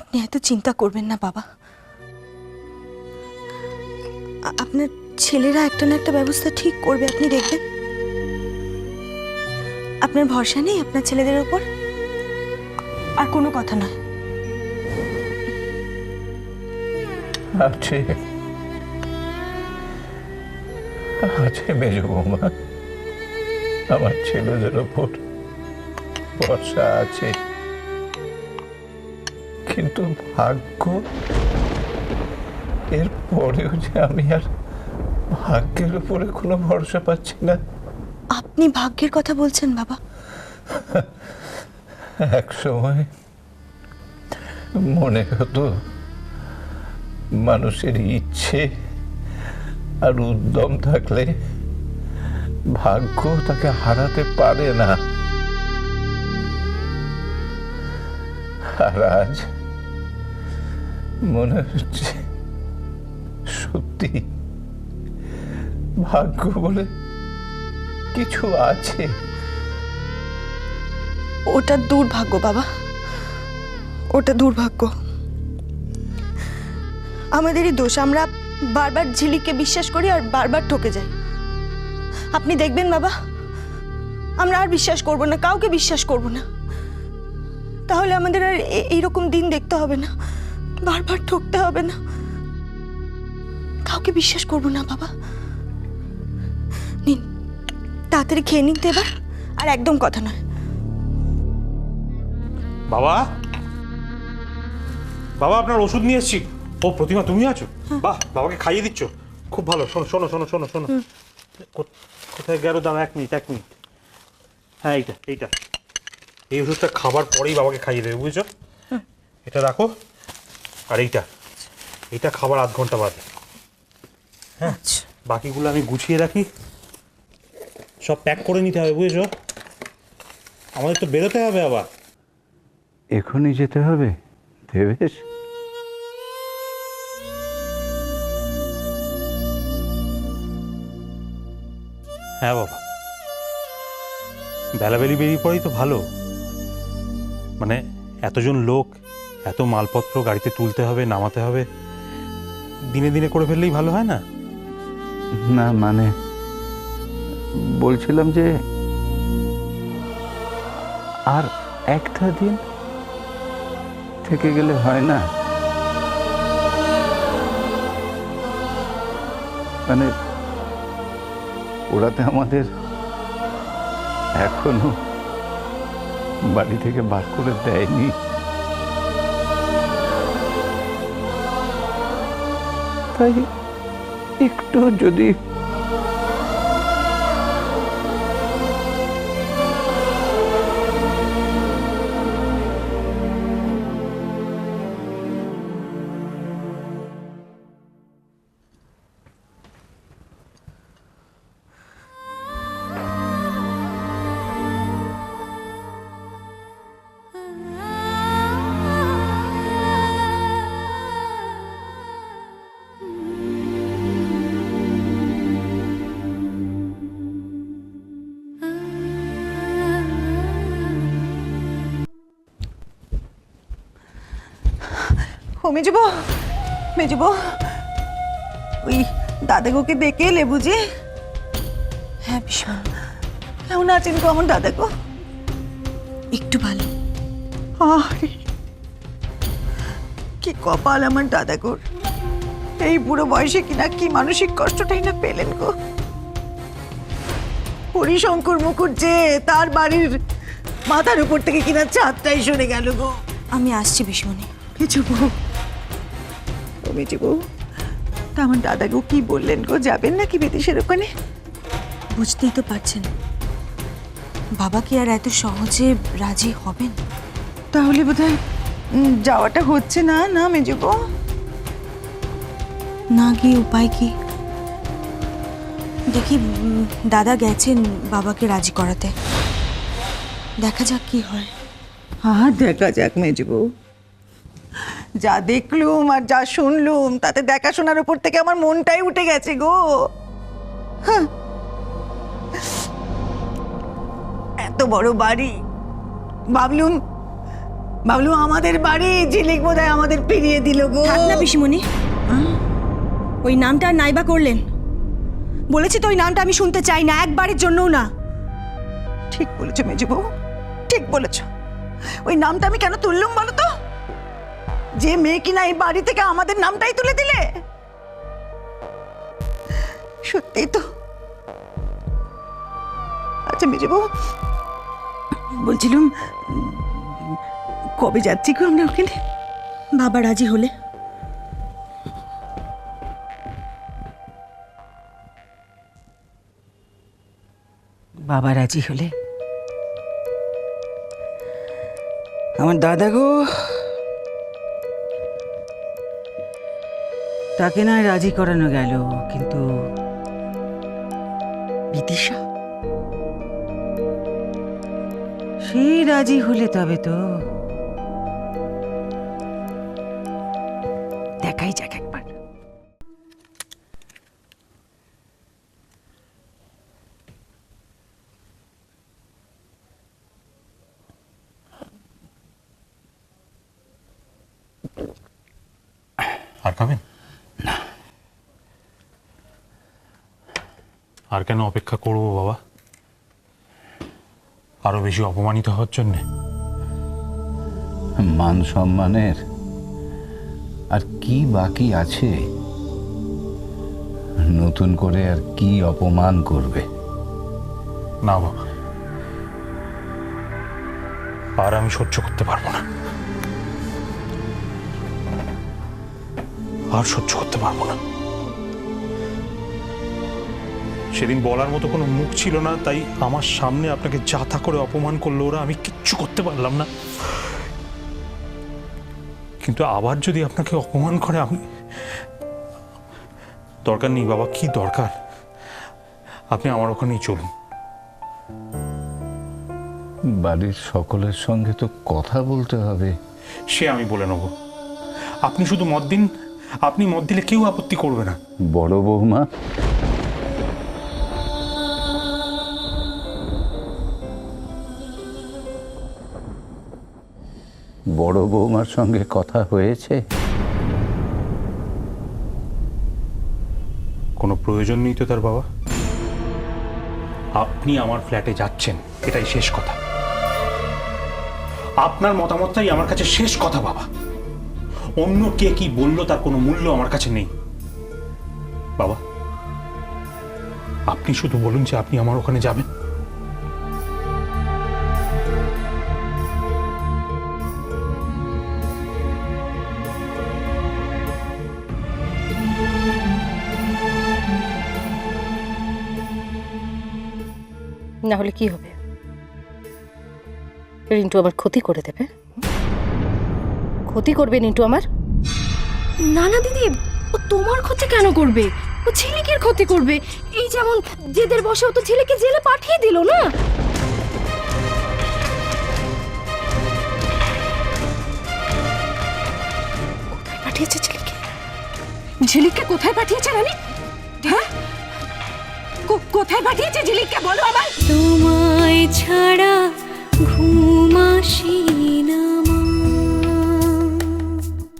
আপনি এত চিন্তা করবেন না বাবা। আপনার ছেলেরা একটা না একটা ব্যবস্থা ঠিক করবে, আপনি দেখবেন। আপনার ভরসা নেই আপনার ছেলেদের ওপর? আর কোনো কথা নয়। আছে আছে মেজো বৌমা, আমার ছেলেদের ওপর ভরসা আছে, কিন্তু ভাগ্য, এর পরেও যে আমি আর ভাগ্যের উপরে কোনো ভরসা পাচ্ছি না। আপনি ভাগ্যের কথা বলছেন বাবা? এক সময় মনে হতো মানুষের ইচ্ছে আর উদ্যম থাকলে ভাগ্য তাকে হারাতে পারে না। আর আজ মনে হচ্ছে সত্যি ভাগ্য বলে কিছু আছে। ওটা দুর্ভাগ্য বাবা, ওটা দুর্ভাগ্য। আমাদেরই দোষ, আমরা বারবার ঝিলিককে বিশ্বাস করি আর বারবার ঠকে যাই। আপনি দেখবেন বাবা, আমরা আর বিশ্বাস করব না, কাউকে বিশ্বাস করব না। তাহলে আমাদের আর এইরকম দিন দেখতে হবে না, বারবার ঠকতে হবে না। কাউকে বিশ্বাস করব না বাবা। নিন, তাড়াতাড়ি খেয়ে নিন তো এবার, আর একদম কথা নয়। বাবা, বাবা আপনার ওষুধ নিয়ে এসেছি। ও প্রতিমা, তুমি আছো? বাহ, বাবাকে খাইয়ে দিচ্ছ, খুব ভালো। শোনো শোনো শোনো শোনো শোনো, কোথায় গেল? দাম, 1 মিনিট 1 মিনিট। হ্যাঁ, এইটা এই ওষুধটা খাবার পরেই বাবাকে খাইয়ে দেবে, বুঝেছো? এটা রাখো, আর এইটা খাবার 1/2 ঘন্টা বাদে। হ্যাঁ, বাকিগুলো আমি গুছিয়ে রাখি, সব প্যাক করে নিতে হবে, বুঝেছো? আমাদের তো বেরোতে হবে আবার। এখনই যেতে হবে দেবেশ? হ্যাঁ বাবা, বেলাবেলি বেরিয়ে পড়েই তো ভালো। মানে এতজন লোক, এত মালপত্র গাড়িতে তুলতে হবে, নামাতে হবে, দিনে দিনে করে ফেললেই ভালো হয় না? না মানে বলছিলাম যে আর একটা দিন থেকে গেলে হয় না? মানে ওরাতে আমাদের এখনো বাড়ি থেকে বার করে দেয়নি। তাই একটু যদি ও মেজবো, মেজবো, ওই দাদাগুকে ডেকে এলে বুঝি? হ্যাঁ ভীষণ। কেমন আছেন গো আমার দাদাগো? একটু ভালো। আরে কি কপাল আমার দাদাগুর, এই বুড়ো বয়সে কিনা কি মানসিক কষ্টটাই না পেলেন গো। হরিশঙ্কর মুখুজ্জে তার বাড়ির মাথার উপর থেকে কিনা ছাদটাই সরে গেল গো। আমি আসছি ভীষণই। কিছু বউ, ও মেজে বউ, তা আমার দাদাগো কি বললেন গো? যাবেন নাকি বিদেশের ওখানে? বুঝতেই তো পারছেন, বাবা কি আর এত সহজে রাজি হবেন? তাহলে বোধহয় যাওয়াটা হচ্ছে না, না মেজে বউ? না গিয়ে উপায় কি? দেখি, দাদা গেছেন বাবাকে রাজি করাতে, দেখা যাক কি হয়। হ্যাঁ, দেখা যাক মেজে বউ। যা দেখলুম আর যা শুনলুম তাতে দেখাশোনার উপর থেকে আমার মনটাই উঠে গেছে গো। এত বড় বাড়ি, ভাবলুম বাবলু আমাদের বাড়ি ঝিলিক বোধহয় আমাদের ফিরিয়ে দিল গো। থাক না পিসিমণি, ওই নামটা আর নাইবা করলেন। বলেছি তো ওই নামটা আমি শুনতে চাই না, একবারের জন্যও না। ঠিক বলেছো মেজো বউ, ঠিক বলেছো। ওই নামটা আমি কেন তুললুম বলো তো? যে মেয়ে কিনা এই বাড়ি থেকে আমাদের নামটাই তুলে দিলে। সত্যি তো। আচ্ছা মেজো বউ, বলছিলাম কবে যাচ্ছি গো আমরা ওখানে? বাবা রাজি হলে। বাবা রাজি হলে? আমার দাদা গো, তাকে না রাজি করানো গেল, কিন্তু বিদিশা সে রাজি হলে তবে তো দেখাই যাক একবার। আর খাবেন না? আর কেন অপেক্ষা করবো বাবা? আরো বেশি অপমানিত হওয়ার জন্যে? মান সম্মানের আর কি বাকি আছে? নতুন করে আর কি অপমান করবে? না বাবা, আর আমি সহ্য করতে পারবো না, আর সহ্য করতে পারবো না। সেদিন বলার মতো কোনো মুখ ছিল না, তাই আমার সামনে আপনাকে যাতা করে অপমান করলো ওরা, আমি কিচ্ছু করতে পারলাম না। কিন্তু আবার যদি আপনাকে অপমান করে, আমি দরকার নেই বাবা, কি দরকার? আপনি আমার ওখানেই চলুন। বাড়ির সকলের সঙ্গে তো কথা বলতে হবে। সে আমি বলে নেব, আপনি শুধু মত দিন। আপনি মত দিলে কেউ আপত্তি করবে না। বড় বৌমা, বড় বৌমার সঙ্গে কথা হয়েছে? কোনো প্রয়োজন নেই তো তার বাবা। আপনি আমার ফ্ল্যাটে যাচ্ছেন, এটাই শেষ কথা। আপনার মতামতটাই আমার কাছে শেষ কথা বাবা। অন্য কে কি বললো তার কোনো মূল্য আমার কাছে নেই বাবা। আপনি শুধু বলুন যে আপনি আমার ওখানে যাবেন। না হলে কি হবে? রিন্টু আমার ক্ষতি করে দেবে। ক্ষতি করবে রিন্টু আমার। না না দিদি, ও তোমার ক্ষতি কেন করবে? ও ঝিলিকের ক্ষতি করবে। এই যেমন জেদের বসে ও তো ঝিলিকে জেলে পাঠিয়ে দিল না। কোথায় পাঠিয়েছে ঝিলিকে? ঝিলিককে কোথায় পাঠিয়েছে রানী? হ্যাঁ, কোথায় পাঠিয়েছে ঝিলিককে বলো আবার। তোমায় ছাড়া ঘুম আসি